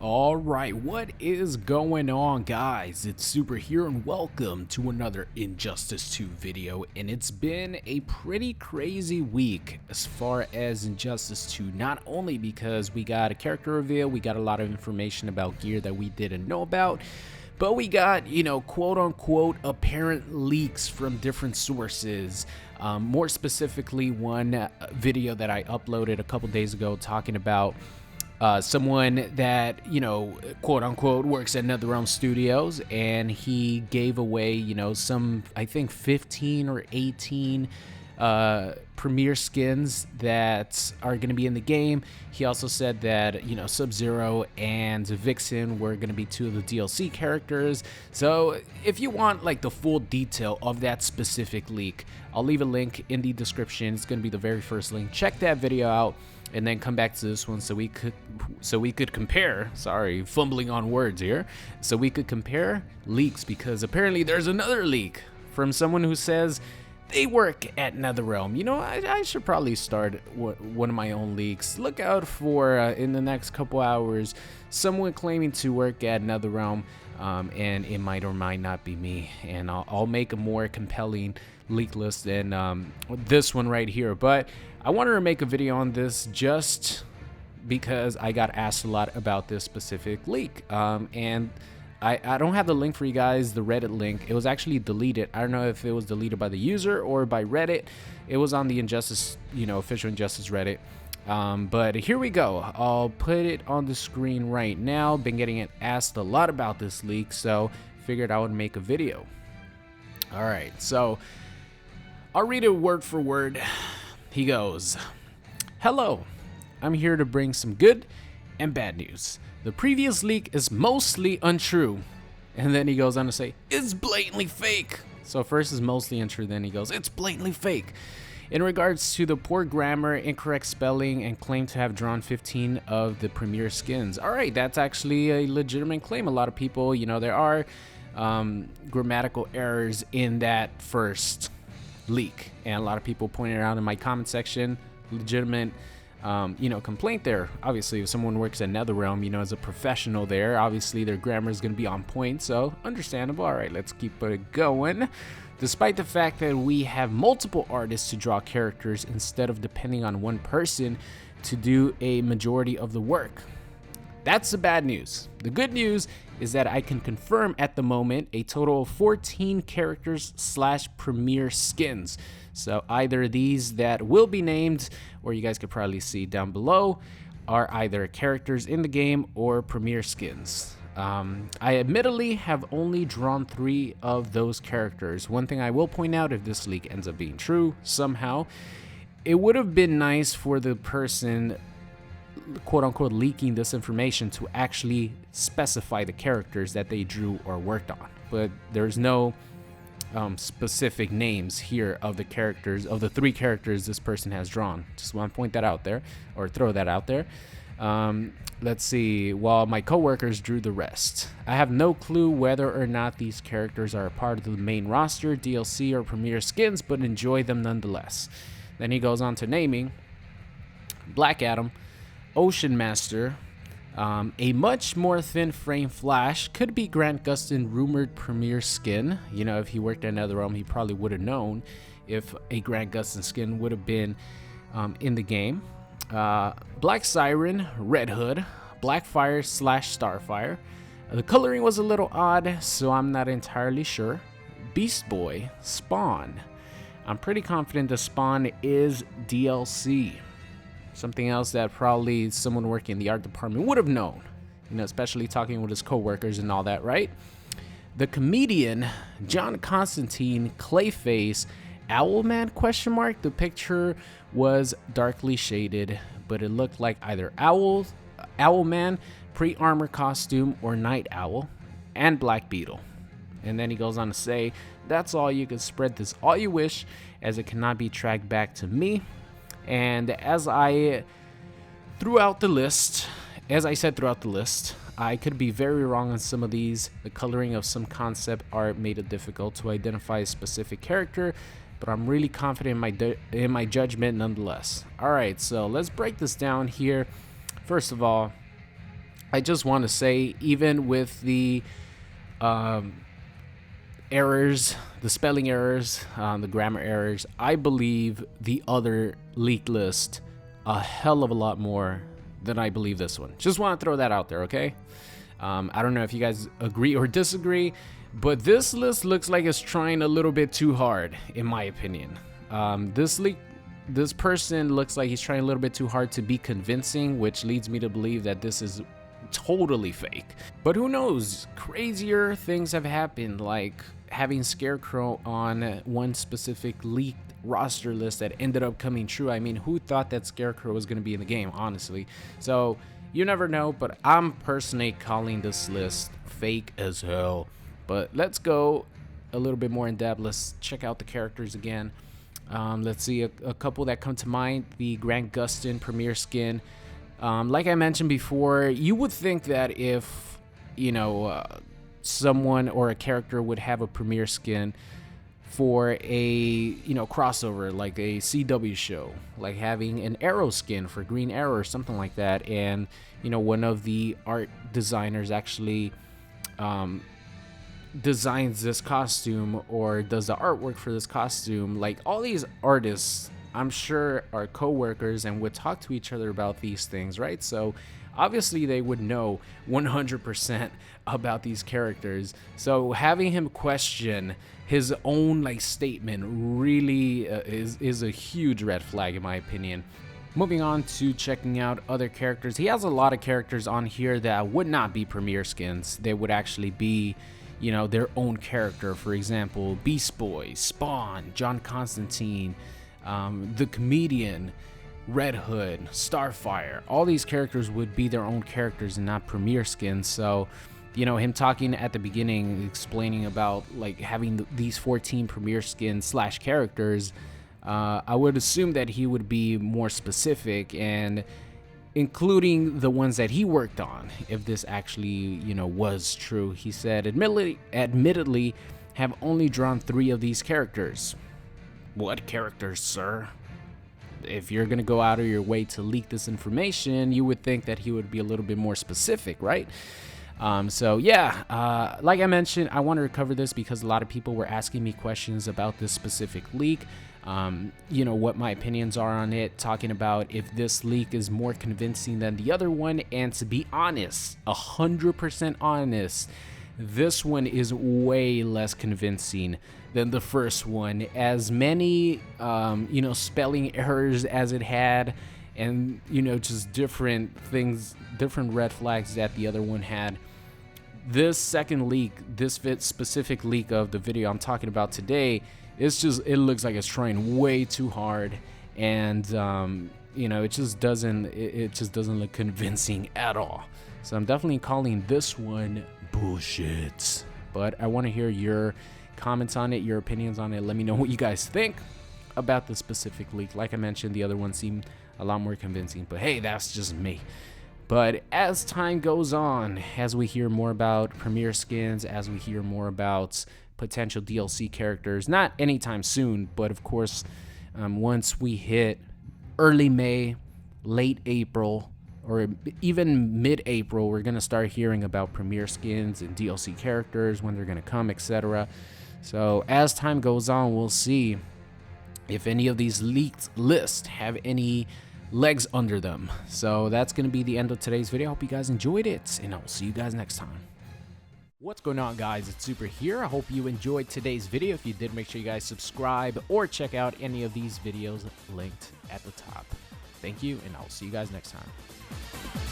Alright, what is going on, guys? It's Super here and welcome to another Injustice 2 video. And it's been a pretty crazy week as far as Injustice 2, not only because we got a character reveal, we got a lot of information about gear that we didn't know about, but we got, quote unquote apparent leaks from different sources. More specifically, one video that I uploaded a couple days ago talking about someone that, quote unquote works at NetherRealm Studios, and he gave away, some, I think 15 or 18 premiere skins that are going to be in the game. He also said that, Sub-Zero and Vixen were going to be two of the DLC characters. So if you want like the full detail of that specific leak, I'll leave a link in the description. It's going to be the very first link. Check that video out and then come back to this one so we could compare. Sorry, fumbling on words here. So we could compare leaks, because apparently there's another leak from someone who says they work at NetherRealm. I should probably start one of my own leaks. Look out for in the next couple hours someone claiming to work at NetherRealm, and it might or might not be me. And I'll make a more compelling leak list than this one right here. But I wanted to make a video on this just because I got asked a lot about this specific leak, and I don't have the link for you guys, the Reddit link. It was actually deleted. I don't know if it was deleted by the user or by Reddit. It was on the Injustice, official Injustice Reddit. But here we go. I'll put it on the screen right now. Been getting asked a lot about this leak, so figured I would make a video. All right, so I'll read it word for word. He goes, "Hello, I'm here to bring some good and bad news. The previous leak is mostly untrue." And then he goes on to say, "It's blatantly fake." So first is mostly untrue, then he goes, "It's blatantly fake. In regards to the poor grammar, incorrect spelling, and claim to have drawn 15 of the premier skins." All right, that's actually a legitimate claim. A lot of people, there are grammatical errors in that first leak, and a lot of people pointed it out in my comment section. Legitimate complaint there. Obviously, if someone works at NetherRealm, as a professional there, obviously their grammar is going to be on point, so understandable. All right, let's keep it going. "Despite the fact that we have multiple artists to draw characters instead of depending on one person to do a majority of the work." That's the bad news. The good news is that I can confirm at the moment a total of 14 characters / premier skins. So either these that will be named, or you guys could probably see down below, are either characters in the game or premier skins. I admittedly have only drawn 3 of those characters. One thing I will point out, if this leak ends up being true somehow, it would have been nice for the person quote unquote leaking this information to actually specify the characters that they drew or worked on. But there's no specific names here of the characters, of the 3 characters this person has drawn. Just want to point that out there, or throw that out there. Let's see, while my coworkers drew the rest. I have no clue whether or not these characters are a part of the main roster, DLC, or premier skins, but enjoy them nonetheless. Then he goes on to naming Black Adam, Ocean Master, a much more thin frame Flash, could be Grant Gustin rumored premier skin. If he worked at NetherRealm, he probably would have known if a Grant Gustin skin would have been in the game. Black Siren, Red Hood, Blackfire / Starfire. The coloring was a little odd, so I'm not entirely sure. Beast Boy, Spawn. I'm pretty confident the Spawn is DLC. Something else that probably someone working in the art department would have known, especially talking with his coworkers and all that, right? The Comedian, John Constantine, Clayface, Owlman ? The picture was darkly shaded, but it looked like either Owlman, pre-armor costume, or Night Owl, and Black Beetle. And then he goes on to say, "That's all. You can spread this all you wish, as it cannot be tracked back to me." And as I said throughout the list, I could be very wrong on some of these. The coloring of some concept art made it difficult to identify a specific character, but I'm really confident in my judgment nonetheless. All right, so let's break this down here. First of all, I just want to say, even with the errors, the spelling errors, the grammar errors, I believe the other leaked list a hell of a lot more than I believe this one. Just want to throw that out there, okay? I don't know if you guys agree or disagree, but this list looks like it's trying a little bit too hard, in my opinion. This person looks like he's trying a little bit too hard to be convincing, which leads me to believe that this is totally fake. But who knows? Crazier things have happened, like having Scarecrow on one specific leaked roster list that ended up coming true. I mean, who thought that Scarecrow was going to be in the game, honestly? So you never know, but I'm personally calling this list fake as hell. But let's go a little bit more in depth. Let's check out the characters again. Let's see a couple that come to mind. The Grant Gustin Premier skin. Like I mentioned before, you would think that if, you know, someone or a character would have a Premier skin for a, you know, crossover, like a CW show, like having an Arrow skin for Green Arrow or something like that, and, you know, one of the art designers actually designs this costume or does the artwork for this costume. Like, all these artists, I'm sure, are co-workers and would talk to each other about these things, right? So obviously they would know 100% about these characters. So having him question his own like statement really is a huge red flag, in my opinion. Moving on to checking out other characters, he has a lot of characters on here that would not be Premier skins. They would actually be, you know, their own character. For example, Beast Boy, Spawn, John Constantine, the Comedian, Red Hood, Starfire. All these characters would be their own characters and not Premier skins. So, you know, him talking at the beginning, explaining about like having these 14 Premier skins / characters, I would assume that he would be more specific and including the ones that he worked on, if this actually, you know, was true. He said, admittedly, have only drawn 3 of these characters. What characters, sir? If you're gonna go out of your way to leak this information, you would think that he would be a little bit more specific, right? So yeah, like I mentioned, I wanted to cover this because a lot of people were asking me questions about this specific leak. You know, what my opinions are on it, talking about if this leak is more convincing than the other one. And to be honest, 100% honest, this one is way less convincing than the first one. As many, you know, spelling errors as it had, and, you know, just different things, different red flags that the other one had. This second leak, this specific leak of the video I'm talking about today, it's just, it looks like it's trying way too hard, and you know, it just doesn't look convincing at all. So I'm definitely calling this one bullshit. But I want to hear your comments on it, your opinions on it. Let me know what you guys think about the specific leak. Like I mentioned, the other one seemed a lot more convincing, but hey, that's just me. But as time goes on, as we hear more about Premier skins, as we hear more about potential DLC characters, not anytime soon, but of course, once we hit early May, late April, or even mid-April, we're going to start hearing about Premier skins and DLC characters, when they're going to come, etc. So as time goes on, we'll see if any of these leaked lists have any legs under them. So that's going to be the end of today's video. I hope you guys enjoyed it, and I'll see you guys next time. What's going on, guys? It's Super here. I hope you enjoyed today's video. If you did, make sure you guys subscribe or check out any of these videos linked at the top. Thank you, and I'll see you guys next time.